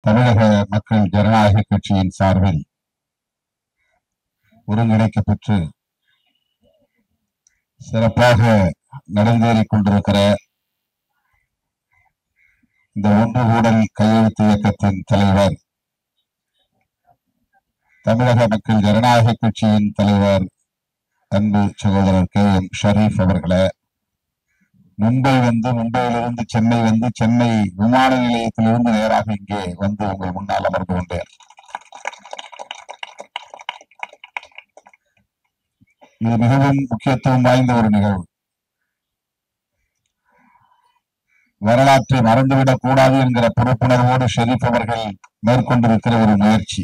தமிழக மக்கள் ஜனநாயக கட்சியின் சார்பில் ஒருங்கிணைக்கப்பட்டு சிறப்பாக நடந்தேறிக் கொண்டிருக்கிற இந்த ஒன்று கூடல் கையெழுத்து இயக்கத்தின் தலைவர், தமிழக மக்கள் ஜனநாயக கட்சியின் தலைவர் அன்பு சகோதரர் KM ஷரீப் அவர்களே, மும்பையிலிருந்து சென்னை சென்னை விமான நிலையத்திலிருந்து நேராக இங்கே வந்து உங்கள் முன்னால் அமர்ந்து கொண்டேன். இது மிகவும் முக்கியத்துவம் வாய்ந்த ஒரு நிகழ்வு. வரலாற்றை மறந்துவிடக் கூடாது என்கிற பொறுப்புணர்வோடு ஷரீப் அவர்கள் மேற்கொண்டிருக்கிற ஒரு முயற்சி.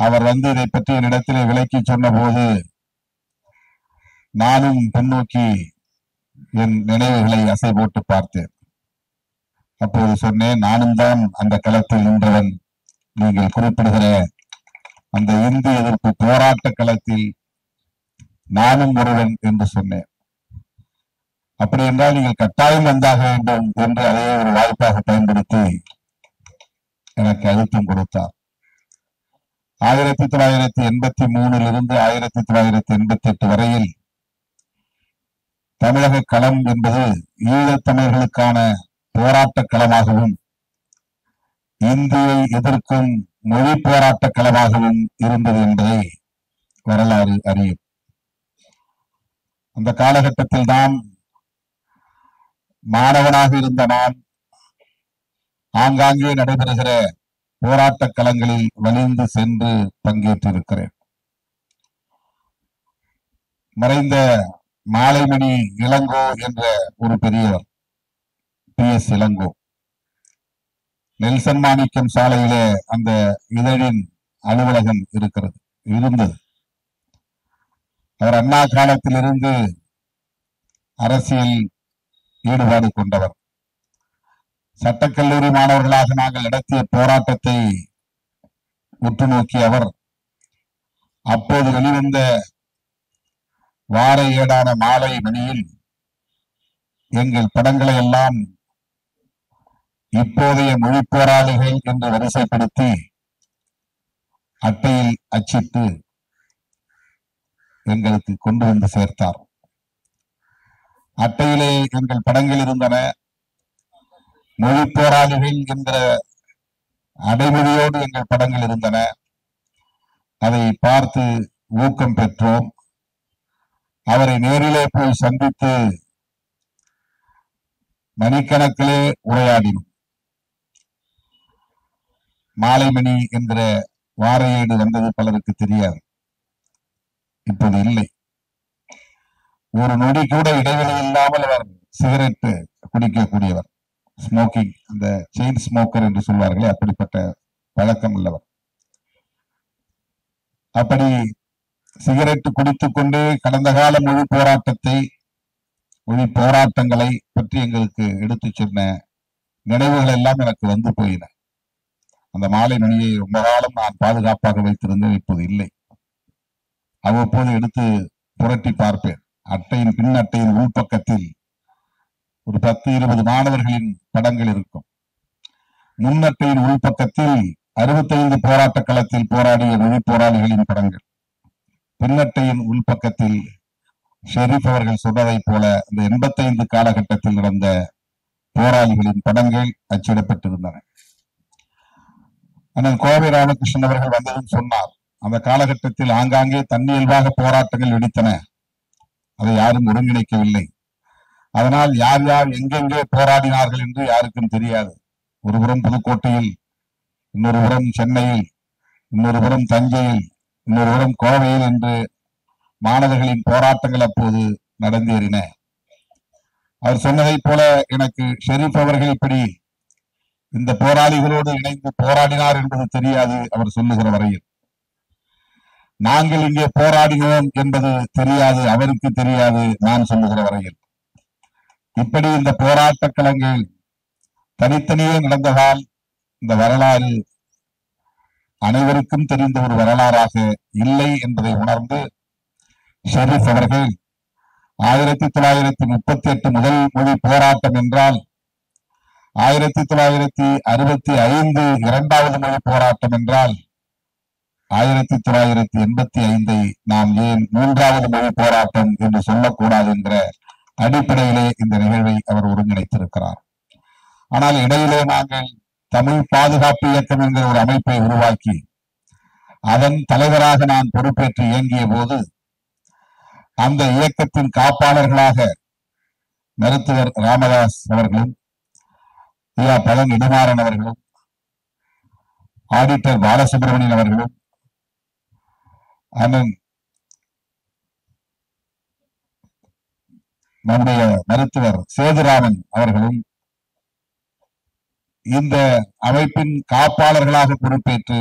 அவர் இதை பற்றி என்னிடத்திலே விளக்கி சொன்ன போது நானும் பின்னோக்கி என் நினைவுகளை அசை போட்டு பார்த்தேன். அப்போது சொன்னேன், நானும் தான் அந்த களத்தில் நின்றவன். நீங்கள் குறிப்பிடுகிற அந்த இந்தி எதிர்ப்பு போராட்ட களத்தில் நானும் ஒருவன் என்று சொன்னேன். அப்படி என்றால் நீங்கள் கட்டாயம் வந்தாக வேண்டும் என்று அதையே ஒரு வாய்ப்பாக பயன்படுத்தி எனக்கு அழுத்தம் கொடுத்தார். 1983 1988 வரையில் தமிழக களம் என்பது ஈழத்தமிழர்களுக்கான போராட்ட களமாகவும் இந்தியை எதிர்க்கும் மொழி போராட்ட களமாகவும் இருந்தது என்பதை வரலாறு அறியும். அந்த காலகட்டத்தில் தான் மாணவனாக இருந்த நான் ஆங்காங்கே நடைபெறுகிற போராட்ட களங்களில் வலிந்து சென்று பங்கேற்றிருக்கிறேன். மறைந்த மாலைமணி இளங்கோ என்ற ஒரு பெரியவர், PS இளங்கோ, நெல்சன் மாணிக்கம் சாலையிலே அந்த இதழின் அலுவலகம் இருந்தது. அவர் அண்ணா காலத்திலிருந்து அரசியல் ஈடுபாடு கொண்டவர். சட்டக்கல்லூரி மாணவர்களாக நாங்கள் நடத்திய போராட்டத்தை உற்று நோக்கிய அவர் அப்போது வெளிவந்த வார ஏடான மாலை மணியில் எங்கள் படங்களை எல்லாம் இப்போதைய மொழி போராளிகள் என்று வரிசைப்படுத்தி அட்டையில் அச்சிட்டு எங்களுக்கு கொண்டு வந்து சேர்த்தார். அட்டையிலே எங்கள் படங்கள் இருந்தன. மொழி போராளிகள் என்கிற அடைமொழியோடு எங்கள் படங்கள் இருந்தன. அதை பார்த்து ஊக்கம் பெற்றோம். அவரை நேரிலே போய் சந்தித்து மணிக்கணக்கிலே உரையாடினோம். மாலைமணி என்கிற வார ஏடு வந்தது பலருக்கு தெரியாது. இப்போது இல்லை. ஒரு நொடி கூட இடைவெளி இல்லாமல் அவர் சிகரெட் குடிக்கக்கூடியவர், ஸ்மோக்கிங், அந்த செயின் ஸ்மோக்கர் என்று சொல்வார்களே, அப்படிப்பட்ட பழக்கம் உள்ளவர். அப்படி சிகரெட் குடித்துக் கொண்டே கடந்த கால மொழி போராட்டங்களை பற்றி எங்களுக்கு எடுத்து சொன்ன நினைவுகள் எல்லாம் எனக்கு வந்து போயின. அந்த மாலை மணியை ரொம்ப காலம் நான் பாதுகாப்பாக வைத்திருந்தேன். இப்போது இல்லை. அவ்வப்போது எடுத்து புரட்டி பார்ப்பேன். அட்டையின் பின் அட்டையின் உள்பக்கத்தில் ஒரு 10-20 மாணவர்களின் படங்கள் இருக்கும். முன்னட்டையின் உள்பக்கத்தில் 65 போராட்ட களத்தில் போராடிய மொழி போராளிகளின் படங்கள். பின்னட்டையின் உள்பக்கத்தில் ஷெரீப் அவர்கள் சொன்னதை போல இந்த 85 காலகட்டத்தில் நடந்த போராளிகளின் படங்கள் அச்சிடப்பட்டிருந்தன. அண்ணன் கோவை ராமகிருஷ்ணன் அவர்கள் வந்ததும் சொன்னார், அந்த காலகட்டத்தில் ஆங்காங்கே தன்னியல்பாக போராட்டங்கள் வெடித்தன. அதை யாரும் ஒருங்கிணைக்கவில்லை. அதனால் யார் யார் எங்கெங்கே போராடினார்கள் என்று யாருக்கும் தெரியாது. ஒரு புறம் புதுக்கோட்டையில், இன்னொரு புறம் சென்னையில், இன்னொரு புறம் தஞ்சையில், இன்னொரு புறம் கோவையில் என்று மாணவர்களின் போராட்டங்கள் அப்போது நடந்தேறின. அவர் சொன்னதை போல எனக்கு ஷெரீப் அவர்கள் இப்படி இந்த போராளிகளோடு இணைந்து போராடினார் என்பது தெரியாது. அவர் சொல்லுகிற வரையில் நாங்கள் இங்கே போராடினோம் என்பது தெரியாது, அவருக்கு தெரியாது, நான் சொல்லுகிற வரையில். இப்படி இந்த போராட்ட களங்கள் தனித்தனியே நடந்ததால் இந்த வரலாறு அனைவருக்கும் தெரிந்த ஒரு வரலாறாக இல்லை என்பதை உணர்ந்து ஷெரீப் அவர்கள் 1938 முதல் மொழி போராட்டம் என்றால் 1965 இரண்டாவது மொழி போராட்டம் என்றால் 1985 நாம் ஏன் மூன்றாவது மொழி போராட்டம் என்று சொல்லக்கூடாது என்கிற அடிப்படையிலே இந்த நிகழ்வை அவர் ஒருங்கிணைத்திருக்கிறார். ஆனால் இடையிலே நாங்கள் தமிழ் பாதுகாப்பு இயக்கம் என்கிற ஒரு அமைப்பை உருவாக்கி அதன் தலைவராக நான் பொறுப்பேற்று இயங்கிய போது அந்த இயக்கத்தின் காப்பாளர்களாக மருத்துவர் ராமதாஸ் அவர்களும் பழன் இடுமாறன் அவர்களும் ஆடிட்டர் பாலசுப்ரமணியன் அவர்களும் அண்ணன் நம்முடைய மருத்துவர் சேதுராமன் அவர்களும் இந்த அமைப்பின் காப்பாளர்களாக பொறுப்பேற்று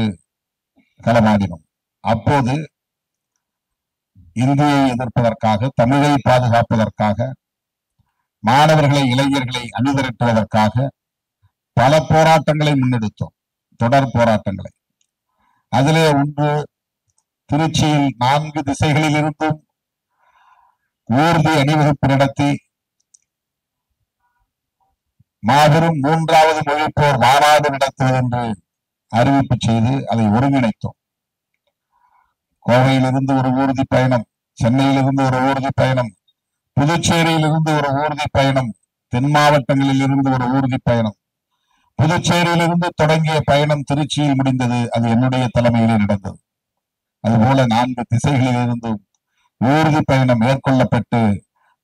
களமாடினோம். அப்போது இந்தியை எதிர்ப்பதற்காக, தமிழை பாதுகாப்பதற்காக, மாணவர்களை இளைஞர்களை அணிதிரட்டுவதற்காக பல போராட்டங்களை முன்னெடுத்தோம், தொடர் போராட்டங்களை. அதிலே ஒன்று, திருச்சியில் 4 திசைகளில் இருந்தும் ஊர்தி அணிவகுப்பு நடத்தி மாபெரும் 3வது மொழிப்போர் மாநாடு நடத்துவது என்று அறிவிப்பு செய்து அதை ஒருங்கிணைத்தோம். கோவையிலிருந்து ஒரு ஊர்தி பயணம், சென்னையிலிருந்து ஒரு ஊர்தி பயணம், புதுச்சேரியிலிருந்து ஒரு ஊர்தி பயணம், தென் மாவட்டங்களில் இருந்து ஒரு ஊர்தி பயணம். புதுச்சேரியிலிருந்து தொடங்கிய பயணம் திருச்சியில் முடிந்தது. அது என்னுடைய தலைமையிலே நடந்தது. அதுபோல 4 திசைகளில் இருந்தும் ஊர்தி பயணம் மேற்கொள்ளப்பட்டு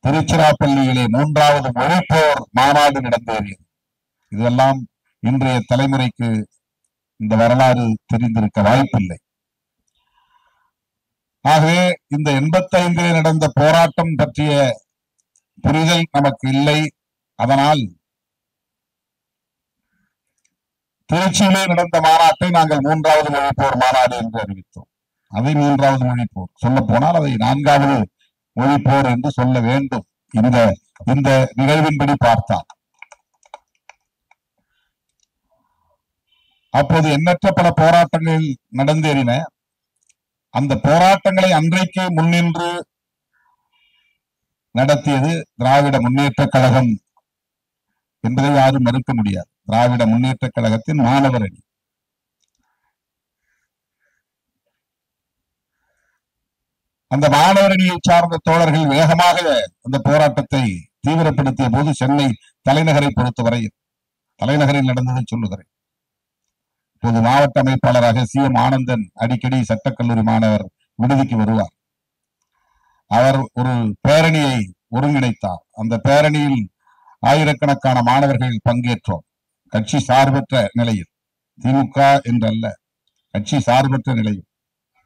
திருச்சிராப்பள்ளியிலே 3வது மொழிப்போர் மாநாடு நடந்தேறியது. இதெல்லாம் இன்றைய தலைமுறைக்கு இந்த வரலாறு தெரிந்திருக்க வாய்ப்பில்லை. ஆகவே இந்த 85 நடந்த போராட்டம் பற்றிய புரிதல் நமக்கு இல்லை. அதனால் திருச்சியிலே நடந்த மாநாட்டை நாங்கள் 3வது மொழிப்போர் மாநாடு என்று அறிவித்தோம். அதை 3வது மொழிப்போர், சொல்ல போனால் அதை 4வது மொழிப்போர் என்று சொல்ல வேண்டும் இந்த நிகழ்வின்படி பார்த்தால். அப்போது எண்ணற்ற பல போராட்டங்கள் நடந்தேறின. அந்த போராட்டங்களை அன்றைக்கு முன்னின்று நடத்தியது திராவிட முன்னேற்ற கழகம் என்பதை யாரும் மறுக்க முடியாது. திராவிட முன்னேற்ற கழகத்தின் மாணவர் அணி. அந்த மாணவர் அணியை சார்ந்த தோழர்கள் வேகமாக அந்த போராட்டத்தை தீவிரப்படுத்திய போது சென்னை தலைநகரை பொறுத்தவரை, தலைநகரில் நடந்ததை சொல்லுகிறேன். இப்போது மாவட்ட அமைப்பாளராக CM ஆனந்தன் அடிக்கடி சட்டக்கல்லூரி மாணவர் விடுதிக்கு வருவார். அவர் ஒரு பேரணியை ஒருங்கிணைத்தார். அந்த பேரணியில் ஆயிரக்கணக்கான மாணவர்கள் பங்கேற்றோம். கட்சி சார்பற்ற நிலையில், திமுக என்றல்ல, கட்சி சார்பற்ற நிலையில்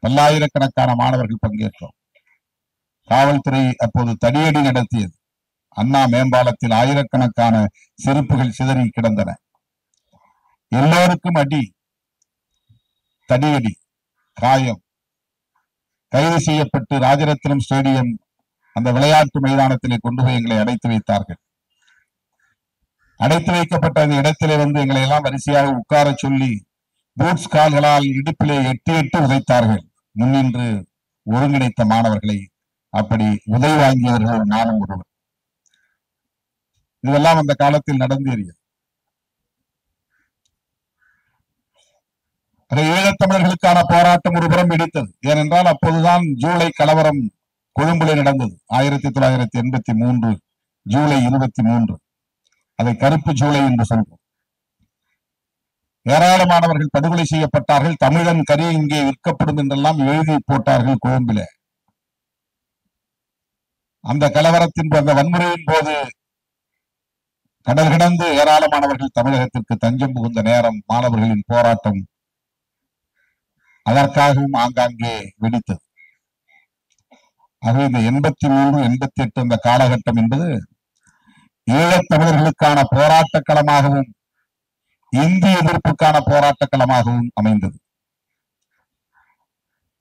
பல்லாயிரக்கணக்கான மாணவர்கள் பங்கேற்றோம். காவல்துறை அப்போது தடியடி நடத்தியது. அண்ணா மேம்பாலத்தில் ஆயிரக்கணக்கான செருப்புகள் சிதறி கிடந்தன. எல்லோருக்கும் அடி, தடியடி, காயம். கைது செய்யப்பட்டு ராஜரத்னம் ஸ்டேடியம் அந்த விளையாட்டு மைதானத்திலே கொண்டு போய் எங்களை அடைத்து வைத்தார்கள். அடைத்து வைக்கப்பட்ட அந்த இடத்திலே எங்களை எல்லாம் வரிசையாக உட்கார சொல்லி பூட்ஸ் கால்களால் இடுப்பிலே எட்டு உதைத்தார்கள். முன்னின்று ஒருங்கிணைத்த மாணவர்களை அப்படி உதை வாங்கியவர்கள் நானும் ஒருவர். இதெல்லாம் அந்த காலத்தில் நடந்தேறியது. ஈழத்தமிழர்களுக்கான போராட்டம் ஒருபுறம் வெடித்தது. ஏனென்றால் அப்போதுதான் ஜூலை கலவரம் கொழும்பிலே நடந்தது. 1983 ஜூலை 23. அதை கருப்பு ஜூலை என்று சொல்வோம். ஏராளமானவர்கள் படுகொலை செய்யப்பட்டார்கள். தமிழன் கறி இங்கே விற்கப்படும் என்றெல்லாம் எழுதி போட்டார்கள் கொழும்பிலே. அந்த கலவரத்தின் அந்த வன்முறையின் போது கடல் கடந்து ஏராளமானவர்கள் தமிழகத்திற்கு தஞ்சம் புகுந்த நேரம் மாணவர்களின் போராட்டம் அதற்காகவும் ஆங்காங்கே வெடித்தது. ஆகவே இந்த 83, 88 அந்த காலகட்டம் என்பது ஈழத்தமிழர்களுக்கான போராட்ட களமாகவும் இந்திய எதிர்ப்புக்கான போராட்ட களமாகவும் அமைந்தது.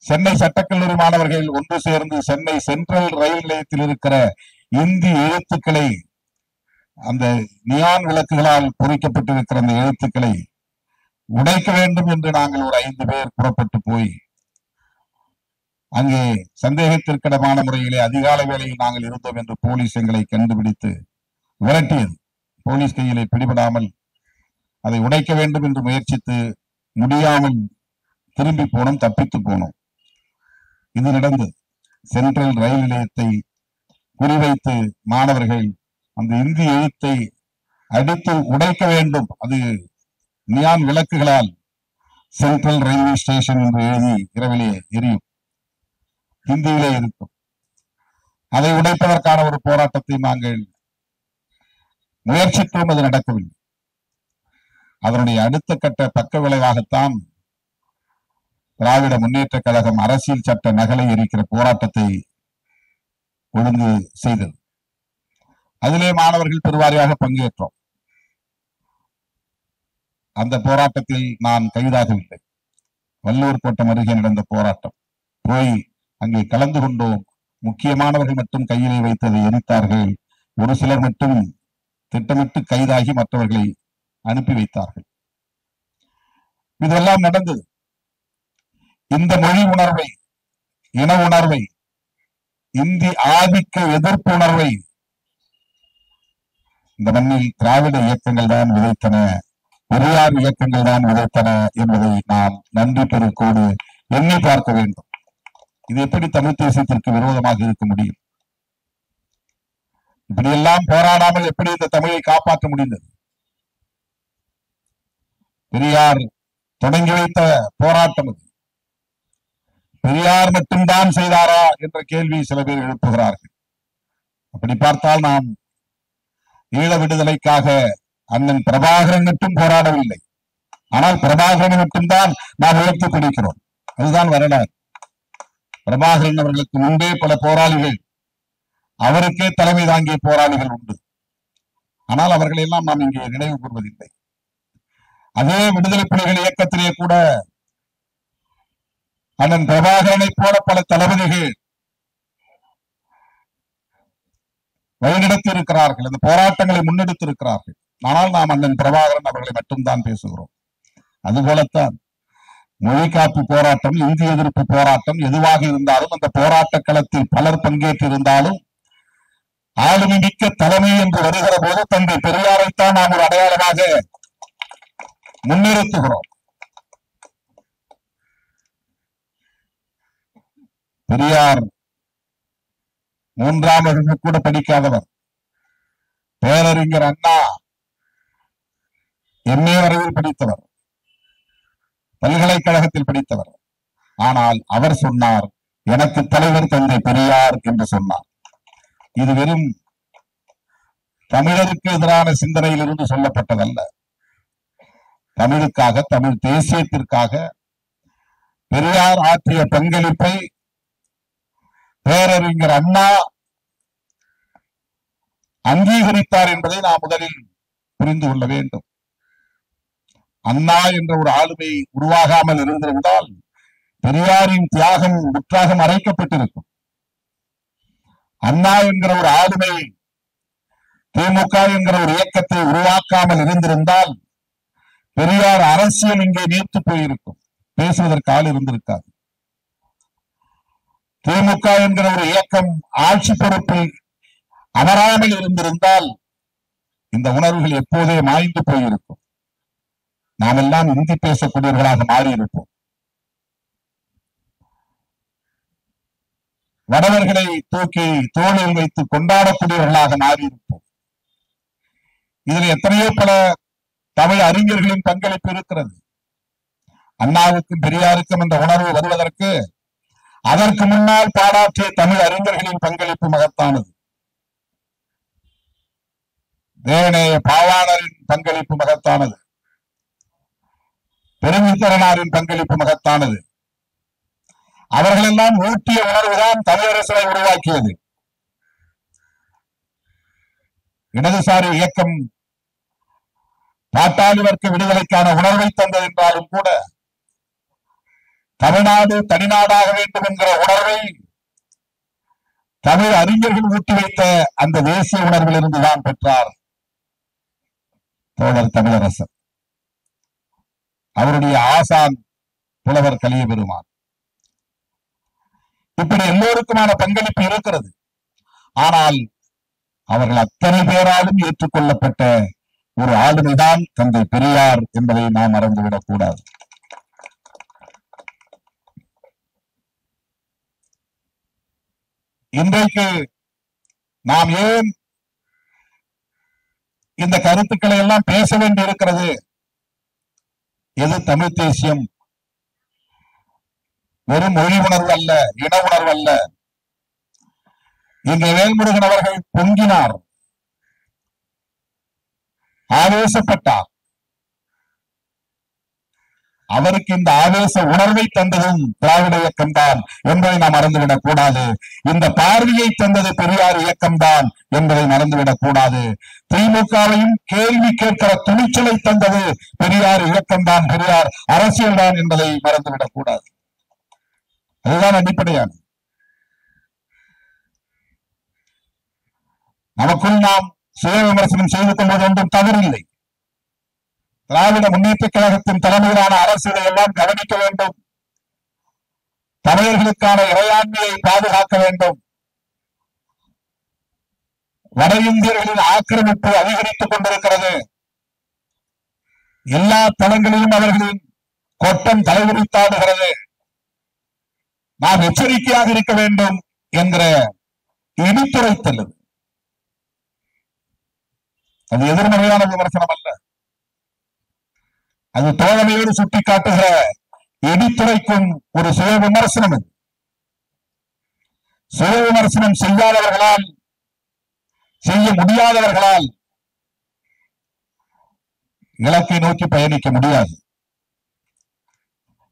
சென்னை சட்டக்கல்லூரி மாணவர்கள் ஒன்று சேர்ந்து சென்னை சென்ட்ரல் ரயில் நிலையத்தில் இருக்கிற இந்தி எழுத்துக்களை, அந்த நியான் விளக்குகளால் பொறிக்கப்பட்டிருக்கிற அந்த எழுத்துக்களை உடைக்க வேண்டும் என்று நாங்கள் ஒரு 5 பேர் புறப்பட்டு போய் அங்கே சந்தேகத்திற்கிடமான முறையிலே அதிகாலை வேளையில் நாங்கள் இருந்தோம் என்று போலீஸ் எங்களை கண்டுபிடித்து விரட்டியது. போலீஸ் கையிலே பிடிபடாமல் அதை உடைக்க வேண்டும் என்று முயற்சித்து முடியாமல் திரும்பி போனோம், தப்பித்து போனோம். இது நடந்தது. சென்ட்ரல் ரயில் நிலையத்தை குறிவைத்து மாணவர்கள் அந்த இந்தி எழுத்தை அடித்து உடைக்க வேண்டும், அது நியான் விளக்குகளால் சென்ட்ரல் ரயில்வே ஸ்டேஷன் என்று எழுதி இரவிலே எரியும், ஹிந்தியிலே இருக்கும். அதை உடைப்பதற்கான ஒரு போராட்டத்தை நாங்கள் முயற்சித்தோம், அது நடக்கவில்லை. அதனுடைய அடுத்த கட்ட பக்க விளைவாகத்தான் திராவிட முன்னேற்ற கழகம் அரசியல் சட்ட நகலை எரிக்கிற போராட்டத்தை ஒழுங்கு செய்தது. அதிலே மாணவர்கள் பெருவாரியாக பங்கேற்றோம். அந்த போராட்டத்தில் நான் கைதாகவில்லை. வள்ளுவர் கோட்டம் அருகே நடந்த போராட்டம், போய் அங்கே கலந்து கொண்டோம். முக்கியமானவர்கள் மட்டும் கையிலே வைத்ததை எரித்தார்கள். ஒரு சிலர் மட்டும் திட்டமிட்டு கைதாகி மற்றவர்களை அனுப்பி வைத்தார்கள். இதெல்லாம் நடந்தது. இந்த மொழி உணர்வை, இன உணர்வை, இந்தி ஆதிக்க எதிர்ப்பு உணர்வை இந்த மண்ணில் திராவிட இயக்கங்கள் தான் விதைத்தன, பெரியார் இயக்கங்கள் தான் விதைத்தன என்பதை நாம் நன்றி பெருக்கோடு எண்ணி பார்க்க வேண்டும். இது எப்படி தமிழ் தேசியத்திற்கு விரோதமாக இருக்க முடியும்? இப்படியெல்லாம் போராடாமல் எப்படி இந்த தமிழை காப்பாற்ற முடிந்தது? பெரியார் தொடங்கி வைத்த போராட்டம் அது. பெரியார் மட்டும்தான் செய்தாரா என்ற கேள்வி சில பேர் எழுப்புகிறார்கள். அப்படி பார்த்தால் நாம் ஈழ விடுதலைக்காக அண்ணன் பிரபாகரன் மட்டும் போராடவில்லை. ஆனால் பிரபாகரன் மட்டும்தான் நாம் உயர்த்தி பிடிக்கிறோம். அதுதான் வரலாறு. பிரபாகரன் அவர்களுக்கு முன்பே பல போராளிகள், அவருக்கே தலைமை தாங்கிய போராளிகள் உண்டு. ஆனால் அவர்களை எல்லாம் நாம் இங்கே நினைவு கூறுவதில்லை. அதே விடுதலை புலிகள் இயக்கத்திலே கூட அண்ணன் பிரபாகரனை போல பல தளபதிகள் வழிநடத்தி இருக்கிறார்கள், அந்த போராட்டங்களை முன்னெடுத்து இருக்கிறார்கள். ஆனால் நாம் அண்ணன் பிரபாகரன் அவர்களை மட்டும்தான் பேசுகிறோம். அதுபோலத்தான் மொழி காப்பு போராட்டம், இந்தி எதிர்ப்பு போராட்டம் எதுவாக இருந்தாலும் அந்த போராட்ட களத்தில் பலர் பங்கேற்று இருந்தாலும் ஆளுமை மிக்க தலைமை என்று வருகிற போது தந்தை பெரியாரைத்தான் நாம் ஒரு அடையாளமாக முன்னிறுத்துகிறோம். பெரியார் 3ஆம் வகுப்பு கூட படிக்காதவர். பேரறிஞர் அண்ணா MA வரையில் படித்தவர், பல்கலைக்கழகத்தில் படித்தவர். ஆனால் அவர் சொன்னார், எனக்கு தலைவர் தந்தை பெரியார் என்று சொன்னார். இது வெறும் தமிழருக்கு எதிரான சிந்தனையிலிருந்து சொல்லப்பட்டதல்ல. தமிழுக்காக, தமிழ் தேசியத்திற்காக பெரியார் ஆற்றிய பங்களிப்பை பேரறிஞர் அண்ணா அங்கீகரித்தார் என்பதை நாம் முதலில் புரிந்து கொள்ள வேண்டும். அண்ணா என்ற ஒரு ஆளுமை உருவாகாமல் இருந்திருந்தால் பெரியாரின் தியாகம் முற்றாக மறைக்கப்பட்டிருக்கும். அண்ணா என்கிற ஒரு ஆளுமை திமுக என்கிற ஒரு இயக்கத்தை உருவாக்காமல் இருந்திருந்தால் பெரியார் அரசியல் இங்கே நீர்த்து போயிருக்கும், பேசுவதற்கு ஆள் இருந்திருக்காது. திமுக என்கிற ஒரு இயக்கம் ஆட்சி பொறுப்பில் அமராமல் இருந்திருந்தால் இந்த உணர்வுகள் எப்போதே மாய்ந்து போயிருக்கும். நாம் எல்லாம் இந்தி பேசக்கூடியவர்களாக மாறியிருப்போம். வடவர்களை தூக்கி தோளில் வைத்து கொண்டாடக்கூடியவர்களாக மாறியிருப்போம். இதில் எத்தனையோ பல தமிழ் அறிஞர்களின் பங்களிப்பு இருக்கிறது. அண்ணாவுக்கும் பெரியாருக்கும் இந்த உணர்வு வருவதற்கு அதற்கு முன்னால் பாராட்டிய தமிழ் அறிஞர்களின் பங்களிப்பு மகத்தானது. தேவநேய பாவாணரின் பங்களிப்பு மகத்தானது. பெருமித்திரனாரின் பங்களிப்பு மகத்தானது. அவர்களெல்லாம் ஊட்டிய உணர்வுதான் தமிழரசனை உருவாக்கியது. இடதுசாரி இயக்கம் பாட்டாளி வர்க்க விடுதலைக்கான உணர்வை தந்தது என்றாலும் கூட தமிழ்நாடு தனிநாடாக வேண்டும் என்கிற உணர்வை தமிழ் அறிஞர்கள் ஊட்டி வைத்த அந்த தேசிய உணர்வில் இருந்துதான் பெற்றார் தோழர் தமிழரசன். அவருடைய ஆசான் புலவர் கலிய பெருமான். இப்படி எல்லோருக்குமான பங்களிப்பு இருக்கிறது. ஆனால் அவர்கள் அத்தனை பேராலும் ஏற்றுக்கொள்ளப்பட்ட ஒரு ஆளுமைதான் தந்தை பெரியார் என்பதை நாம் மறந்துவிடக் கூடாது. இன்றைக்கு நாம் ஏன் இந்த கருத்துக்களை எல்லாம் பேச வேண்டி இருக்கிறது? எது தமிழ் தேசியம்? வெறும் மொழி உணர்வு அல்ல, இன உணர்வு அல்ல. இங்கே வேல்முருகன் அவர்கள் பொங்கினார், ஆவேசப்பட்டார். அவருக்கு இந்த ஆவேச உணர்வை தந்ததும் திராவிட இயக்கம் தான் என்பதை நாம் மறந்துவிடக் கூடாது. இந்த பார்வையை தந்தது பெரியார் இயக்கம் தான் என்பதை மறந்துவிடக் கூடாது. திமுகவையும் கேள்வி கேட்கிற துணிச்சலை தந்தது பெரியார் இயக்கம் தான், பெரியார் அரசியல் தான் என்பதை மறந்துவிடக் கூடாது. அதுதான் அடிப்படையானது. நமக்குள் நாம் சுய விமர்சனம் செய்து கொள்வது ஒன்றும் தவறில்லை. திராவிட முன்னேற்ற கழகத்தின் தலைமையிலான அரசு இதையெல்லாம் கவனிக்க வேண்டும். தமிழர்களுக்கான இறையாண்மையை பாதுகாக்க வேண்டும். வட இந்தியர்களின் ஆக்கிரமிப்பு அதிகரித்துக் கொண்டிருக்கிறது. எல்லா தளங்களிலும் அவர்களின் கொட்டம் தலைவிரித்தாடுகிறது. நாம் எச்சரிக்கையாக இருக்க வேண்டும் என்கிற இடித்துரைத்தல். அது எதிர்மறையான விமர்சனம் அல்ல. அது தோழமையோடு சுட்டிக்காட்டுகிற இடித்துரைக்கும் ஒரு சுய விமர்சனம். சுய விமர்சனம் செய்யாதவர்களால், செய்ய முடியாதவர்களால் இலக்கை நோக்கி பயணிக்க முடியாது.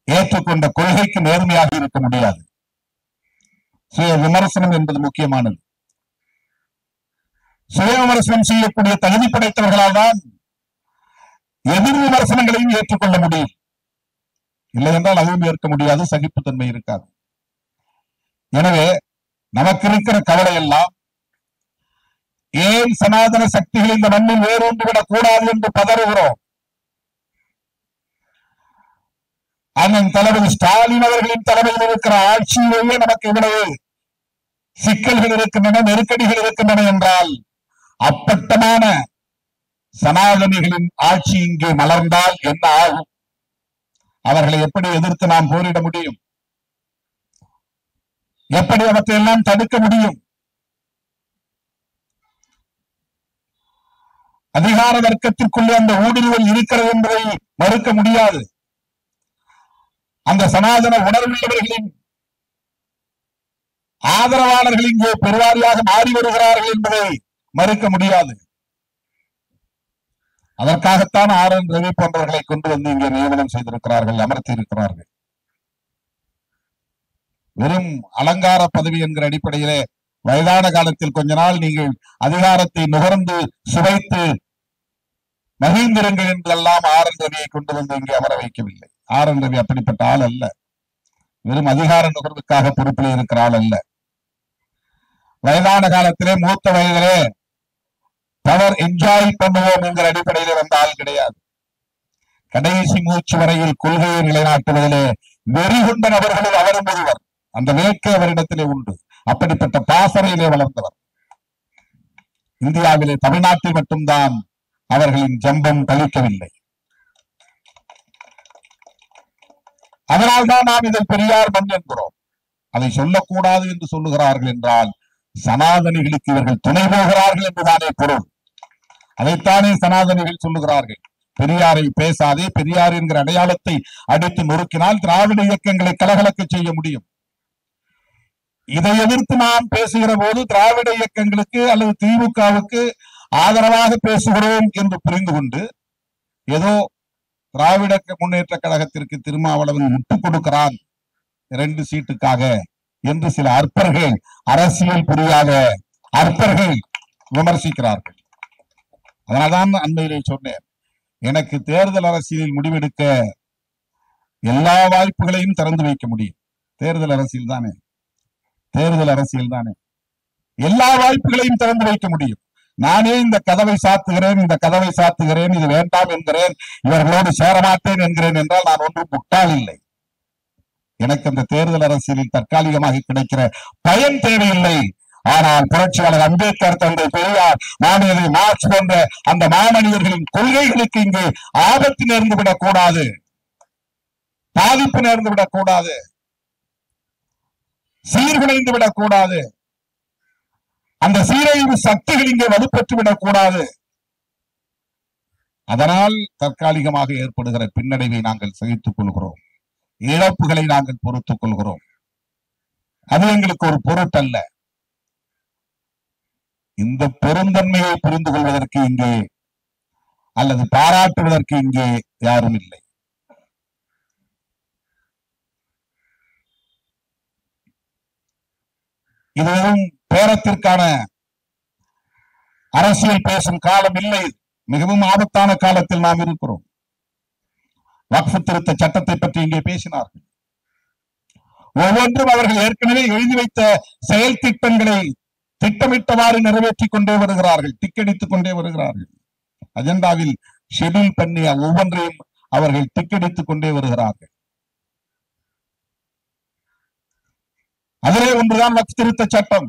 ஏற்றுக்கொண்ட கொள்கைக்கு நேர்மையாக இருக்க முடியாது. சுய விமர்சனம் என்பது முக்கியமானது. சுய விமர்சனம் செய்யக்கூடிய தகுதி படைத்தவர்களால் தான் எதிர் விமர்சனங்களையும் ஏற்றுக்கொள்ள முடியும். இல்லை என்றால் அதுவும் ஏற்க முடியாது, சகிப்புத்தன்மை இருக்காது. எனவே நமக்கு இருக்கிற கவலை எல்லாம் ஏன் சனாதன சக்திகள் இந்த மண்ணில் வேரூன்றிவிடக் கூடாது என்று பதறுகிறோம். அண்ணன் தளபதி ஸ்டாலின் அவர்களின் தலைமையில் இருக்கிற ஆட்சியிலேயே நமக்கு இவ்வளவு சிக்கல்கள் இருக்கின்றன, நெருக்கடிகள் இருக்கின்றன என்றால் அப்பட்டமான சனாதனிகளின் ஆட்சி இங்கே மலர்ந்தால் என்ன ஆகும்? அவர்களை எப்படி எதிர்த்து நாம் போரிட முடியும்? எப்படி அவற்றை எல்லாம் தடுக்க முடியும்? அதிகார வர்க்கத்திற்குள்ளே அந்த ஊடுருவல் இருக்கிறது என்பதை மறுக்க முடியாது. அந்த சனாதன உணர்வுள்ளவர்களின் ஆதரவாளர்கள் இங்கே பெருவாரியாக மாறி வருகிறார்கள் என்பதை மறுக்க முடியாது. அதற்காகத்தான் RN ரவி போன்றவர்களை கொண்டு வந்து இங்கே நியமனம் செய்திருக்கிறார்கள், அமர்த்தி இருக்கிறார்கள். வெறும் அலங்கார பதவி என்கிற அடிப்படையிலே வயதான காலத்தில் கொஞ்ச நாள் நீங்கள் அதிகாரத்தை நுகர்ந்து சுவைத்து மகிழ்ந்திருங்கள் என்றெல்லாம் RN ரவியை கொண்டு வந்து இங்கே அமர வைக்கவில்லை. RN ரவி அப்படிப்பட்ட ஆள் அல்ல. வெறும் அதிகார நுகர்வுக்காக பொறுப்பில் இருக்கிற ஆள் அல்ல. வயதான காலத்திலே, மூத்த வயதிலே பவர் என்ஜாய் பண்ணுவோம் என்கிற அடிப்படையில் வந்த ஆள் கிடையாது. கடைசி மூச்சு வரையில் கொள்கையை நிலைநாட்டுவதிலே வெறி கொண்ட நபர்களில் அவரும் ஒருவர். அந்த வேட்கை அவரிடத்திலே உண்டு. அப்படிப்பட்ட பாசறையிலே வளர்ந்தவர். இந்தியாவிலே, தமிழ்நாட்டில் மட்டும்தான் அவர்களின் ஜம்பம் தளிக்கவில்லை. அதனால்தான் நாம் இதை பெரியார் மண் என்கிறோம். அதை சொல்லக்கூடாது என்று சொல்லுகிறார்கள் என்றால் சனாதனிகளுக்கு இவர்கள் துணை போகிறார்கள் என்றுதானே பொருள். அதைத்தானே சனாதனிகள் சொல்லுகிறார்கள். பெரியாரை பேசாதே, பெரியார் என்கிற அடையாளத்தை அடித்து நொறுக்கினால் திராவிட இயக்கங்களை கலகலக்க செய்ய முடியும். இதை எதிர்த்து நாம் பேசுகிற போது திராவிட இயக்கங்களுக்கு அல்லது திமுகவுக்கு ஆதரவாக பேசுகிறோம் என்று புரிந்து கொண்டு ஏதோ திராவிட முன்னேற்ற கழகத்திற்கு திருமாவளவன் முட்டுக் கொடுக்கிறான் 2 சீட்டுக்காக என்று சில அற்பர்கள், அரசியல் புரியாத அற்பர்கள் விமர்சிக்கிறார்கள். அதனால்தான் அண்மையிலே சொன்னேன், எனக்கு தேர்தல் அரசியலில் முடிவெடுக்க எல்லா வாய்ப்புகளையும் திறந்து வைக்க முடியும். தேர்தல் அரசியல் தானே, தேர்தல் அரசியல் தானே, எல்லா வாய்ப்புகளையும் திறந்து வைக்க முடியும். நானே இந்த கதவை சாத்துகிறேன், இந்த கதவை சாத்துகிறேன், இது வேண்டாம் என்கிறேன், இவர்களோடு சேரமாட்டேன் என்கிறேன் என்றால் நான் ஒன்றும் முட்டாள் இல்லை. எனக்கு அந்த தேர்தல் அரசியலில் தற்காலிகமாக கிடைக்கிற பயன் தேவையில்லை. ஆனால் புரட்சியாளர் அம்பேத்கர், தந்தை பெரியார், மாமேதை மார்க்ஸ் போன்ற அந்த மாமனிதர்களின் கொள்கைகளுக்கு இங்கு ஆபத்து நேர்ந்து விடக்கூடாது, பாதிப்பு நேர்ந்து விடக்கூடாது, சீர்குலைந்து விடக்கூடாது, அந்த சீரழிவு சக்திகள் இங்கே வலுப்பெற்று விடக்கூடாது. அதனால் தற்காலிகமாக ஏற்படுகிற பின்னடைவை நாங்கள் சகித்துக் கொள்கிறோம், இழப்புகளை நாங்கள் பொறுத்துக் கொள்கிறோம். அது எங்களுக்கு ஒரு பொருட்டல்ல. இந்த பெருந்தன்மையை புரிந்து கொள்வதற்கு இங்கே அல்லது பாராட்டுவதற்கு இங்கே யாரும் இல்லை. இது வெறும் பேரத்திற்கான அரசியல் பேசும் காலம் இல்லை. மிகவும் ஆபத்தான காலத்தில் நாம் இருக்கிறோம். வக்ஃப் திருத்த சட்டத்தை பற்றி இங்கே பேசினார்கள். ஒவ்வொன்றும் அவர்கள் ஏற்கனவே எழுதி வைத்த செயல் திட்டங்களை திட்டமிட்டவாறு நிறைவேற்றிக் கொண்டே வருகிறார்கள், டிக்கெடித்துக் கொண்டே வருகிறார்கள். அஜெண்டாவில் ஷெட்யூல் பண்ணி ஒவ்வொன்றையும் அவர்கள் டிக்கெடித்துக் கொண்டே வருகிறார்கள். அதிலே ஒன்றுதான் வக்ஃப் திருத்த சட்டம்.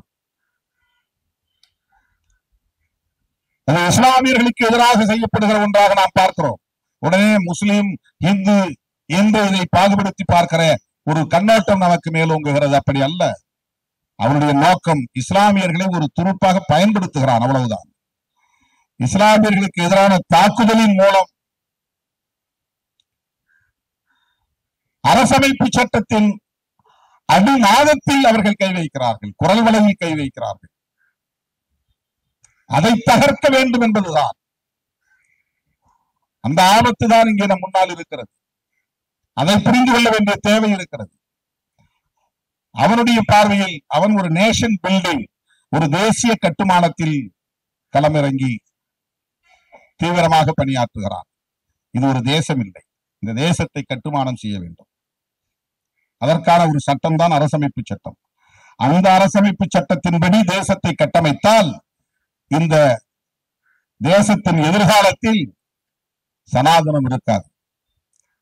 அது இஸ்லாமியர்களுக்கு எதிராக செய்யப்படுகிற ஒன்றாக நாம் பார்க்கிறோம். உடனே முஸ்லிம், இந்து என்று இதை பாகுபடுத்தி பார்க்கிற ஒரு கண்ணோட்டம் நமக்கு மேலோங்குகிறது. அப்படி அல்ல. அவனுடைய நோக்கம் இஸ்லாமியர்களை ஒரு துருப்பாக பயன்படுத்துகிறான், அவ்வளவுதான். இஸ்லாமியர்களுக்கு எதிரான தாக்குதலின் மூலம் அரசமைப்பு சட்டத்தின் அடிநாதத்தில் அவர்கள் கை வைக்கிறார்கள், குரல் வளையில் கை வைக்கிறார்கள். அதை தகர்க்க வேண்டும் என்பதுதான். அந்த ஆபத்து தான் இங்கே நம் முன்னால் இருக்கிறது. அதை புரிந்து கொள்ள வேண்டிய தேவை இருக்கிறது. அவனுடைய பார்வையில் அவன் ஒரு நேஷன் பில்டிங், ஒரு தேசிய கட்டுமானத்தில் களமிறங்கி தீவிரமாக பணியாற்றுகிறான். இது ஒரு தேசம் இல்லை. இந்த தேசத்தை கட்டுமானம் செய்ய வேண்டும். அதற்கான ஒரு சட்டம் தான் அரசமைப்பு சட்டம். அந்த அரசமைப்பு சட்டத்தின்படி தேசத்தை கட்டமைத்தால் இந்த தேசத்தின் எதிர்காலத்தில் சனாதனம் இருக்காது,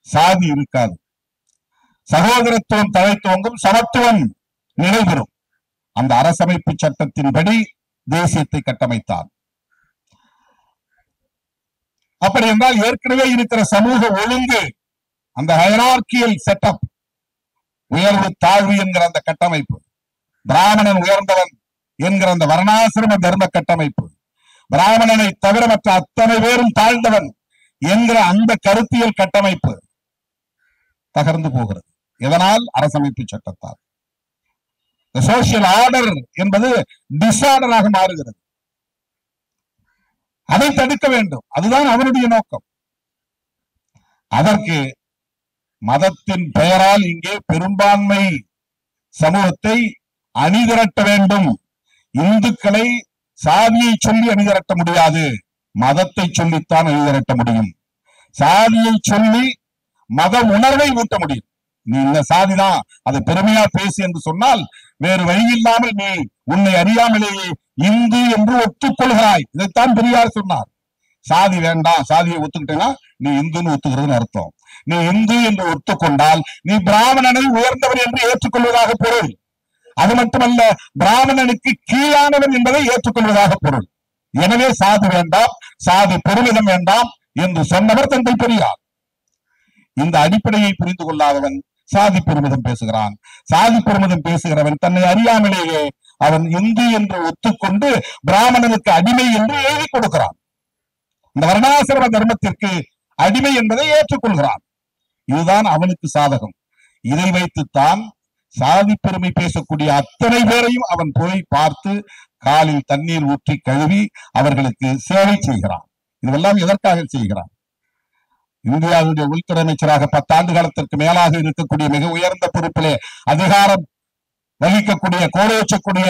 சாதி இருக்காது, சகோதரத்துவம் தழைத்தோங்கும், சமத்துவம் நிலைபெறும். அந்த அரசமைப்பு சட்டத்தின்படி தேசியத்தை கட்டமைத்தார். அப்படி என்றால் ஏற்கனவே இருக்கிற சமூக ஒழுங்கு, அந்த ஹைரார்கியல் செட்டப், உயர்வு தாழ்வு என்கிற அந்த கட்டமைப்பு, பிராமணன் உயர்ந்தவன் என்கிற அந்த வர்ணாசிரம தர்ம கட்டமைப்பு, பிராமணனை தவிர மற்ற அத்தனை பேரும் தாழ்ந்தவன் என்கிற அந்த கருத்தியல் கட்டமைப்பு தகர்ந்து போகிறது. எதனால்? அரசமைப்பு சட்டத்தால். சோசியல் ஆர்டர் என்பது டிசார்டராக மாறுகிறது. அதை தடுக்க வேண்டும். அதுதான் அவருடைய நோக்கம். அதற்கு மதத்தின் பெயரால் இங்கே பெரும்பான்மை சமூகத்தை அணிதிரட்ட வேண்டும். இந்துக்களை சாதியை சொல்லி அணிதிரட்ட முடியாது, மதத்தை சொல்லித்தான் அணிதிரட்ட முடியும். சாதியை சொல்லி மத உணர்வை ஊட்ட முடியும். நீ இந்த சாதிதான், அதை பெருமையா பேசு என்று சொன்னால் வேறு வழி இல்லாமல் நீ உன்னை அறியாமலேயே இந்து என்று ஒத்துக்கொள்கிறாய். இதைத்தான் பெரியார் சொன்னார். சாதி வேண்டாம், சாதியை ஒத்துக்கிட்டேன்னா நீ இந்துன்னு ஒத்துக்கிறதுன்னு அர்த்தம். நீ இந்து என்று ஒத்துக்கொண்டால் நீ பிராமணனை உயர்ந்தவன் என்று ஏற்றுக்கொள்வதாக பொருள். அது மட்டுமல்ல, பிராமணனுக்கு கீழானவன் என்பதை ஏற்றுக்கொள்வதாக பொருள். எனவே சாதி வேண்டாம், சாதி பெருமிதம் வேண்டாம் என்று சொன்னவர் தந்தை பெரியார். இந்த அடிப்படையை புரிந்து கொள்ளாதவன் சாதி பெருமிதம் பேசுகிறான். சாதி பெருமிதம் பேசுகிறவன் தன்னை அறியாமலேயே அவன் இந்து என்று ஒத்துக்கொண்டு பிராமணனுக்கு அடிமை என்று எழுதி கொடுக்கிறான். இந்த வர்ணாசிரம தர்மத்திற்கு அடிமை என்பதை ஏற்றுக்கொள்கிறான். இதுதான் அவனுக்கு சாதகம். இதை வைத்துத்தான் சாதி பெருமை பேசக்கூடிய அத்தனை பேரையும் அவன் போய் பார்த்து காலில் தண்ணீர் ஊற்றி கழுவி அவர்களுக்கு சேவை செய்கிறான். இதெல்லாம் எதற்காக செய்கிறான்? இந்தியாவுடைய உள்துறை அமைச்சராக 10 ஆண்டு காலத்திற்கு மேலாக இருக்கக்கூடிய, மிக உயர்ந்த பொறுப்பிலே அதிகாரம் வகிக்கக்கூடிய, கோலோச்சக்கூடிய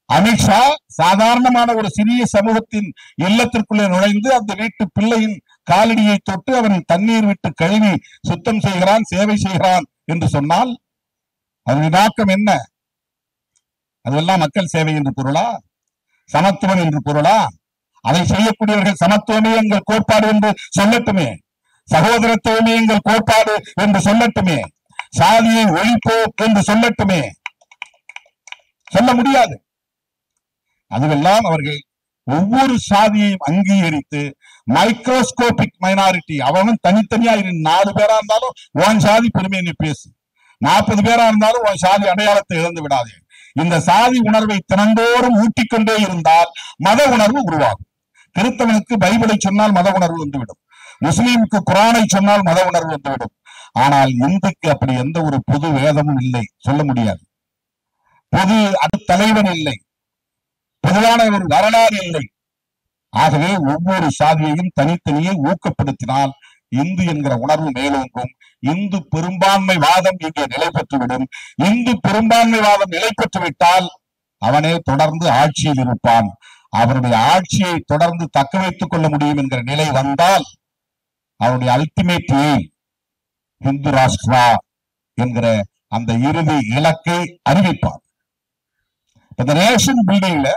அமித்ஷா சாதாரணமான ஒரு சிறிய சமூகத்தின் இல்லத்திற்குள்ளே நுழைந்து அந்த வீட்டு பிள்ளையின் காலடியை தொட்டு அவன் தண்ணீர் விட்டு கழுவி சுத்தம் செய்கிறான், சேவை செய்கிறான் என்று சொன்னால் அதனுடைய நோக்கம் என்ன? அதெல்லாம் மக்கள் சேவை என்று பொருளா? சமத்துவம் என்று பொருளா? அதை செய்யக்கூடியவர்கள் சமத்துவமே எங்கள் கோட்பாடு என்று சொல்லட்டுமே, சகோதரத்துவமே எங்கள் கோட்பாடு என்று சொல்லட்டுமே, சாதியை ஒழிப்போம் என்று சொல்லட்டுமே. சொல்ல முடியாது. அதுவெல்லாம் அவர்கள் ஒவ்வொரு சாதியையும் அங்கீகரித்து மைக்ரோஸ்கோபிக் மைனாரிட்டி, அவன் தனித்தனியா 4 பேரா இருந்தாலும் உன் சாதி பெருமையை நீ பேசு, 40 பேரா இருந்தாலும் உன் சாதி அடையாளத்தை இழந்து விடாதே. இந்த சாதி உணர்வை தினந்தோறும் ஊட்டிக்கொண்டே இருந்தால் மத உணர்வு உருவாகும். கிறிஸ்தவனுக்கு பைபிளை சொன்னால் மத உணர்வு வந்துவிடும், முஸ்லீமுக்கு குரானை சொன்னால் மத உணர்வு வந்துவிடும். ஆனால் இந்துக்கு அப்படி எந்த ஒரு பொது வேதமும் இல்லை, சொல்ல முடியாது. பொது தலைவன் இல்லை, பொதுவான ஒரு வரலாறு இல்லை. ஆகவே ஒவ்வொரு சாதியையும் தனித்தனியே ஊக்கப்படுத்தினால் இந்து என்கிற உணர்வு மேலோங்கும். இந்து பெரும்பான்மை வாதம் இங்கே நிலை பெற்றுவிடும். இந்து பெரும்பான்மை வாதம் நிலை பெற்றுவிட்டால் அவனே தொடர்ந்து ஆட்சியில் இருப்பான். அவருடைய ஆட்சியை தொடர்ந்து தக்க வைத்துக் கொள்ள முடியும் என்கிற நிலை வந்தால் அவருடைய அல்டிமேட் எய்ம் இந்து ராஷ்டிரா என்கிற அந்த இறுதி இலக்கை அறிவிப்பார். இந்த நேஷன் பில்டிங்ல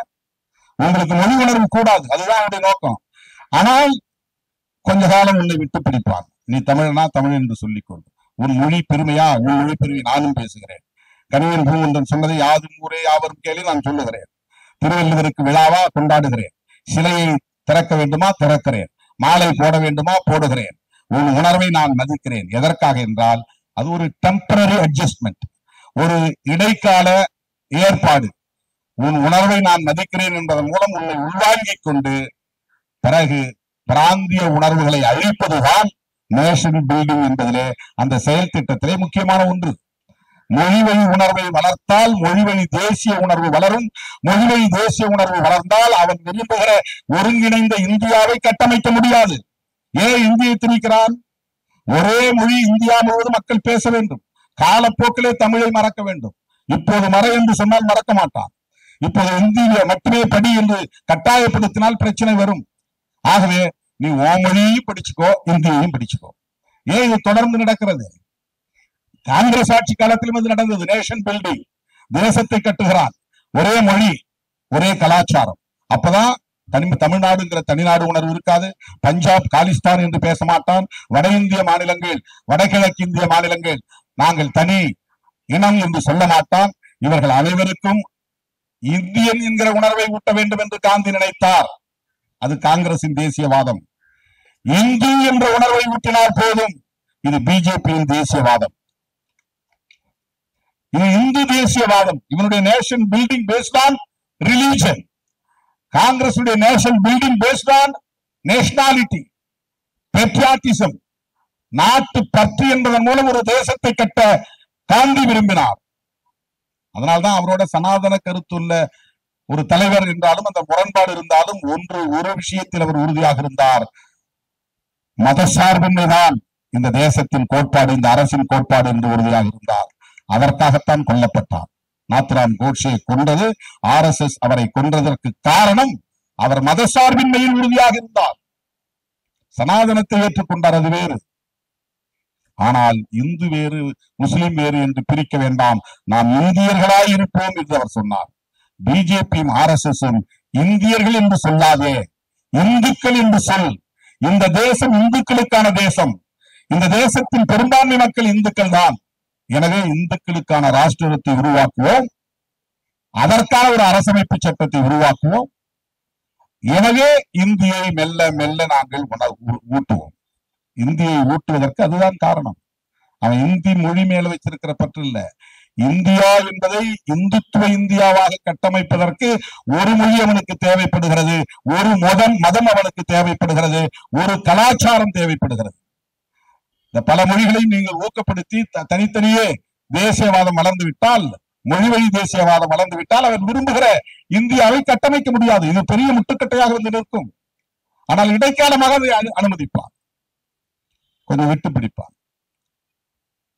உங்களுக்கு மொழி உணர்வு கூடாது, அதுதான் அவருடைய நோக்கம். ஆனால் கொஞ்ச காலம் உன்னை விட்டு பிடிப்பான். நீ தமிழனா தமிழ் என்று சொல்லிக்கொண்டு, உன் மொழி பெருமையா, உன் மொழி பெருமை நானும் பேசுகிறேன். கனிவன் பூங்குன்றன் சொன்னதை யாதும் ஊரே யாவரும் கேள்வி நான் சொல்லுகிறேன். திருவள்ளுவருக்கு விழாவா கொண்டாடுகிறேன், சிலையை திறக்க வேண்டுமா திறக்கிறேன், மாலை போட வேண்டுமா போடுகிறேன். உன் உணர்வை நான் மதிக்கிறேன். எதற்காக என்றால் அது ஒரு டெம்பரரி அட்ஜஸ்ட்மெண்ட், ஒரு இடைக்கால ஏற்பாடு. உன் உணர்வை நான் மதிக்கிறேன் என்பதன் மூலம் உன்னை உள்வாங்கிக் கொண்டு பிறகு பிராந்திய உணர்வுகளை அழிப்பதுதான் நேஷன் பில்டிங் என்பதிலே, அந்த செயல் திட்டத்திலே முக்கியமான ஒன்று. மொழி வழி உணர்வை வளர்த்தால் மொழி வழி தேசிய உணர்வு வளரும். மொழி வழி தேசிய உணர்வு வளர்ந்தால் அவன் விரும்புகிற ஒருங்கிணைந்த இந்தியாவை கட்டமைக்க முடியாது. ஏன் இந்தியை திணிக்கிறான்? ஒரே மொழி இந்தியா முழுவதும் மக்கள் பேச வேண்டும். காலப்போக்கிலே தமிழை மறக்க வேண்டும். இப்போது மறை என்று சொன்னால் மறக்க மாட்டான். இப்போது இந்திய மட்டுமே படி என்று கட்டாயப்படுத்தினால் பிரச்சனை வரும். ஆகவே நீ உன் மொழியையும் படிச்சுக்கோ, இந்தியையும் படிச்சுக்கோ. ஏன் இது தொடர்ந்து நடக்கிறது? காங்கிரஸ் ஆட்சி காலத்திலும் இது நடந்தது. நேஷன் பில்டிங், தேசத்தை கட்டுகிறான். ஒரே மொழி, ஒரே கலாச்சாரம். அப்பதான் தமிழ்நாடுங்கிற தனிநாடு உணர்வு இருக்காது. பஞ்சாப் காலிஸ்தான் என்று பேச மாட்டான். வட இந்திய மாநிலங்கள், வடகிழக்கு இந்திய மாநிலங்கள் நாங்கள் தனி இனம் என்று சொல்ல மாட்டான். இவர்கள் அனைவருக்கும் இந்தியன் என்கிற உணர்வை ஊட்ட வேண்டும் என்று காந்தி நினைத்தார். அது காங்கிரசின் தேசியவாதம். இந்து என்ற உணர்வை ஊட்டினால் போதும். இது பிஜேபியின் தேசியவாதம். இது இந்து தேசியவாதம். இவனுடைய nation building based on religion. Congress nation building based on nationality, patriotism, நாட்டு பற்று என்பதன் மூலம் ஒரு தேசத்தை கட்ட காந்தி விரும்பினார். அதனால்தான் அவரோட சனாதன கருத்துள்ள ஒரு தலைவர் என்றாலும் அந்த முரண்பாடு இருந்தாலும் ஒரு விஷயத்தில் அவர் உறுதியாக இருந்தார். மதசார்பின்மைதான் இந்த தேசத்தின் கோட்பாடு, இந்த அரசின் கோட்பாடு என்று உறுதியாக இருந்தார். அதற்காகத்தான் கொல்லப்பட்டார். நாத்ராம் கோட்சே கொன்றது RSS அவரை கொன்றதற்கு காரணம் அவர் மதசார்பின்மையில் உறுதியாக இருந்தார். சனாதனத்தை ஏற்றுக்கொண்டார், அது வேறு. ஆனால் இந்து வேறு முஸ்லிம் வேறு என்று பிரிக்க வேண்டாம், நாம் இந்தியர்களாய் இருப்போம் என்று அவர் சொன்னார். பிஜேபியும் RSSம் இந்தியர்கள் என்று சொல்லாதே, இந்துக்கள் என்று சொல். இந்த தேசம் இந்துக்களுக்கான தேசம். இந்த தேசத்தின் பெரும்பான்மை மக்கள் இந்துக்கள் தான். எனவே இந்துக்களுக்கான ராஷ்டிரத்தை உருவாக்குவோம், அதற்கான ஒரு அரசமைப்பு சட்டத்தை உருவாக்குவோம். எனவே இந்தியை மெல்ல மெல்ல நாங்கள் ஊட்டுவோம். இந்தியை ஊட்டுவதற்கு அதுதான் காரணம். அவன் இந்தி மொழி மேல வச்சிருக்கிற பற்று இல்ல. இந்தியா என்பதை இந்துத்துவ இந்தியாவாக கட்டமைப்பதற்கு ஒரு மொழி அவனுக்கு தேவைப்படுகிறது, ஒரு மதம் அவனுக்கு தேவைப்படுகிறது, ஒரு கலாச்சாரம் தேவைப்படுகிறது. இந்த பல மொழிகளையும் நீங்கள் ஊக்கப்படுத்தி தனித்தனியே தேசியவாதம் வளர்ந்து விட்டால், மொழி வழி தேசியவாதம் வளர்ந்து விட்டால் அவர் விரும்புகிற இந்தியாவை கட்டமைக்க முடியாது. இது பெரிய முட்டுக்கட்டையாக வந்து நிற்கும். ஆனால் இடைக்காலமாக அதை அனுமதிப்பான், கொஞ்சம் விட்டு பிடிப்பான்.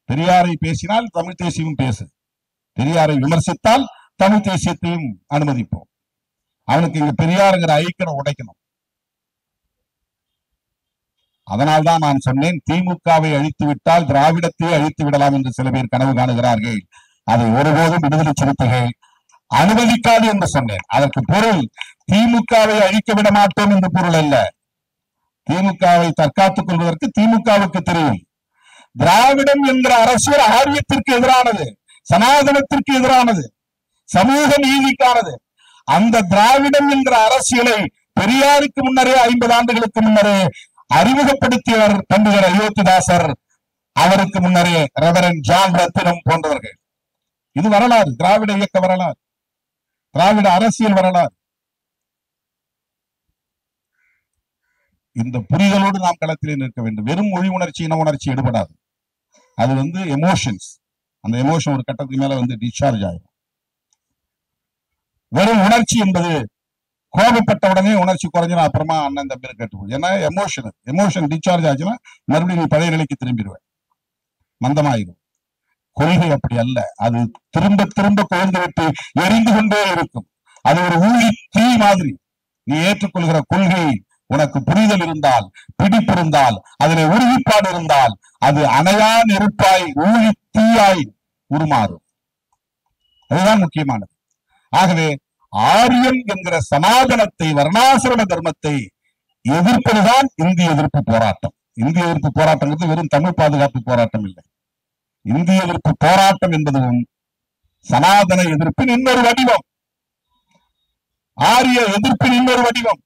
பெரியாரை பேசினால் தமிழ் தேசியமும் பேசு, பெரியாரை விமர்சித்தால் தமிழ் தேசியத்தையும் அனுமதிப்போம். அவனுக்கு இங்க பெரியாருங்கிற ஐக்கனை உடைக்கணும். அதனால்தான் நான் சொன்னேன், திமுகவை அழித்து விட்டால் திராவிடத்தையே அழித்து விடலாம் என்று சில பேர் கனவு காணுகிறார்கள். அதை ஒருபோதும் விடுதலை சிறுத்தைகள் அனுமதிக்காது என்று சொன்னேன். அதற்கு பொருள் திமுகவை அழிக்க விட மாட்டோம் என்று பொருள் அல்ல. திமுகவை தற்காத்துக் கொள்வதற்கு திமுகவுக்கு தெரியும், திராவிடம் என்கிற அரசியல் ஆரியத்திற்கு எதிரானது, சனாதனத்திற்கு எதிரானது, சமூக நீதிக்கானது. அந்த திராவிடம் என்கிற அரசியலை பெரியாருக்கு முன்னரே 50 ஆண்டுகளுக்கு முன்னரே அறிமுகப்படுத்தியவர் பண்டிதர் அயோத்திதாசர், அவருக்கு முன்னரே ரெவரண்ட் ஜான் ரத்தினம் போன்றவர்கள். இது வரலாறு, திராவிட இயக்க வரலாறு, திராவிட அரசியல் வரலாறு. இந்த புரிதலோடு நாம் களத்திலே நிற்க வேண்டும். வெறும் மொழி உணர்ச்சி, இன உணர்ச்சி எடுபடாது. அது எமோஷன்ஸ். அந்த எமோஷன் ஒரு கட்டத்துக்கு மேல டிஸ்சார்ஜ் ஆகும். வெறும் உணர்ச்சி என்பது கோபப்பட்ட உடனே உணர்ச்சி குறைஞ்சிடும், அப்புறமா அண்ணன் தம்பி கேட்டு. ஏன்னா எமோஷன் டிஸ்சார்ஜ் ஆச்சுன்னா மறுபடியும் நீ பழைய நிலைக்கு திரும்பிடுவேன், மந்தமாயிடும். கொள்கை அப்படி அல்ல. அது திரும்ப திரும்ப குழந்து விட்டு எரிந்து கொண்டே இருக்கும். அது ஒரு ஊழி தீ மாதிரி. நீ ஏற்றுக்கொள்கிற கொள்கை உனக்கு புரிதல் இருந்தால், பிடிப்பு இருந்தால், அதில் உறுதிப்பாடு இருந்தால், அது அணையா நெருப்பாய் ஊழி தீயாய் உருமாறும். அதுதான் முக்கியமானது. ஆகவே ஆரியம் என்கிற சனாதனத்தை, வர்ணாசிரம தர்மத்தை எதிர்ப்பதுதான் இந்திய எதிர்ப்பு போராட்டம். இந்திய எதிர்ப்பு போராட்டம் வெறும் தமிழ் பாதுகாப்பு போராட்டம் இல்லை. இந்திய எதிர்ப்பு போராட்டம் என்பதும் சனாதன எதிர்ப்பின் இன்னொரு வடிவம், ஆரிய எதிர்ப்பின் இன்னொரு வடிவம்.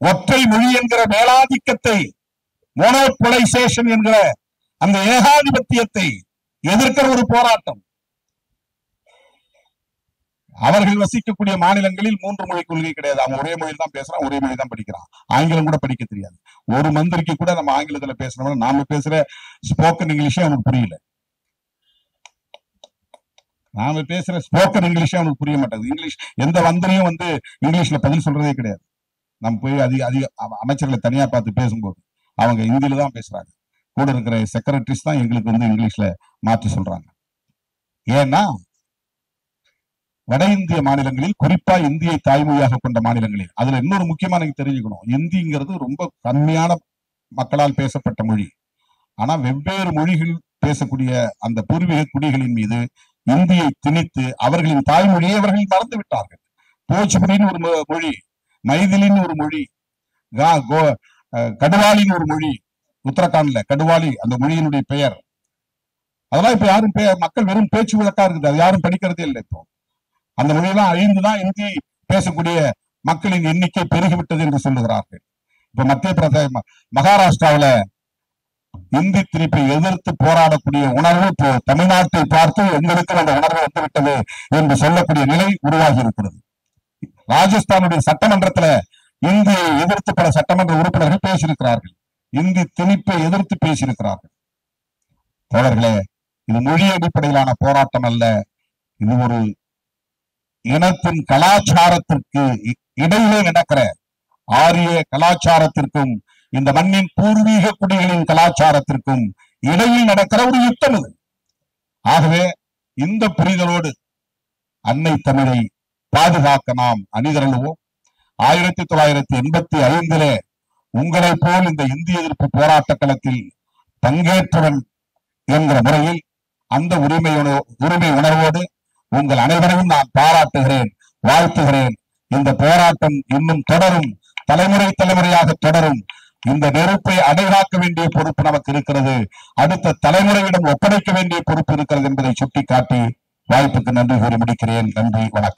ஒற்றை மொழி என்கிற மேலாதிக்கத்தை, மோனோபோலைசேஷன் என்கிற அந்த ஏகாதிபத்தியத்தை எதிர்க்கிற ஒரு போராட்டம். அவர்கள் வசிக்கக்கூடிய மாநிலங்களில் 3 மொழி கொள்கை கிடையாது. அவன் ஒரே மொழியில் தான் பேசுறான், ஒரே மொழி தான் படிக்கிறான். ஆங்கிலம் கூட படிக்க தெரியாது. ஒரு மந்திரிக்கு கூட நம்ம ஆங்கிலத்துல பேசுறோம்னா நாம பேசுற ஸ்போக்கன் இங்கிலீஷே அவனுக்கு புரியல. நாம பேசுற ஸ்போக்கன் இங்கிலீஷே அவனுக்கு புரிய மாட்டேங்குது. இங்கிலீஷ் எந்த மந்திரியும் இங்கிலீஷ்ல பதில் சொல்றதே கிடையாது. நம்ம போய் அதிக அமைச்சர்களை தனியா பார்த்து பேசும்போது அவங்க இந்தியில தான் பேசுறாங்க. கூட இருக்கிற செக்ரட்டரிஸ் தான் எங்களுக்கு இங்கிலீஷ்ல மாற்றி சொல்றாங்க. ஏன்னா வட இந்திய மாநிலங்களில், குறிப்பா இந்தியை தாய்மொழியாக கொண்ட மாநிலங்களில், அதுல இன்னொரு முக்கியமான தெரிஞ்சுக்கணும், இந்திங்கிறது ரொம்ப கம்மியான மக்களால் பேசப்பட்ட மொழி. ஆனா வெவ்வேறு மொழிகள் பேசக்கூடிய அந்த பூர்வீக குடிகளின் மீது இந்தியை திணித்து அவர்களின் தாய்மொழியை அவர்கள் மறந்து விட்டார்கள். போஜ்புரின்னு ஒரு மொழி, மைதிலின்னு ஒரு மொழி, கடுவாலின்னு ஒரு மொழி, உத்தரகாண்ட்ல கடுவாலி அந்த மொழியினுடைய பெயர். அதெல்லாம் இப்ப யாரும் மக்கள் வெறும் பேச்சு வழக்கா இருக்குது, அது யாரும் படிக்கிறதே இல்லை. இப்போ அந்த மொழியெல்லாம் அழிந்துதான் இந்தி பேசக்கூடிய மக்களின் எண்ணிக்கை பெருகிவிட்டது என்று சொல்லுகிறார்கள். இப்ப மத்திய பிரதேச மகாராஷ்டிராவில இந்தி திணிப்பை எதிர்த்து போராடக்கூடிய உணர்வு இப்போ தமிழ்நாட்டை பார்த்து எங்களுக்கு அந்த உணர்வு வந்துவிட்டது என்று சொல்லக்கூடிய நிலை உருவாகி இருக்கிறது. ராஜஸ்தானுடைய சட்டமன்றத்துல இந்தியை எதிர்த்து பல சட்டமன்ற உறுப்பினர்கள் பேசியிருக்கிறார்கள். இந்தி திணிப்பை எதிர்த்து பேசியிருக்கிறார்கள். தோழர்களே, இது மொழி அடிப்படையிலான போராட்டம் அல்ல. இது ஒரு இனத்தின் கலாச்சாரத்திற்கு இடையிலே நடக்கிற, ஆரிய கலாச்சாரத்திற்கும் இந்த மண்ணின் பூர்வீக குடிகளின் கலாச்சாரத்திற்கும் இடையில் நடக்கிற ஒரு யுத்தம் இது. ஆகவே இந்த புரிதலோடு அன்னை தமிழை பாதுகாக்க நாம் அணிதிரளுவோம். 1985 உங்களை போல் இந்த இந்திய எதிர்ப்பு போராட்ட களத்தில் பங்கேற்றவன் என்கிற முறையில் அந்த உரிமை உணர்வோடு உங்கள் அனைவரையும் நான் பாராட்டுகிறேன், வாழ்த்துகிறேன். இந்த போராட்டம் இன்னும் தொடரும், தலைமுறையாக தொடரும். இந்த நெருப்பை அடைகாக்க வேண்டிய பொறுப்பு நமக்கு இருக்கிறது, அடுத்த தலைமுறையிடம் ஒப்படைக்க வேண்டிய பொறுப்பு இருக்கிறது என்பதை சுட்டிக்காட்டி வாய்ப்புக்கு நன்றி கூறி முடிக்கிறேன். நன்றி, வணக்கம்.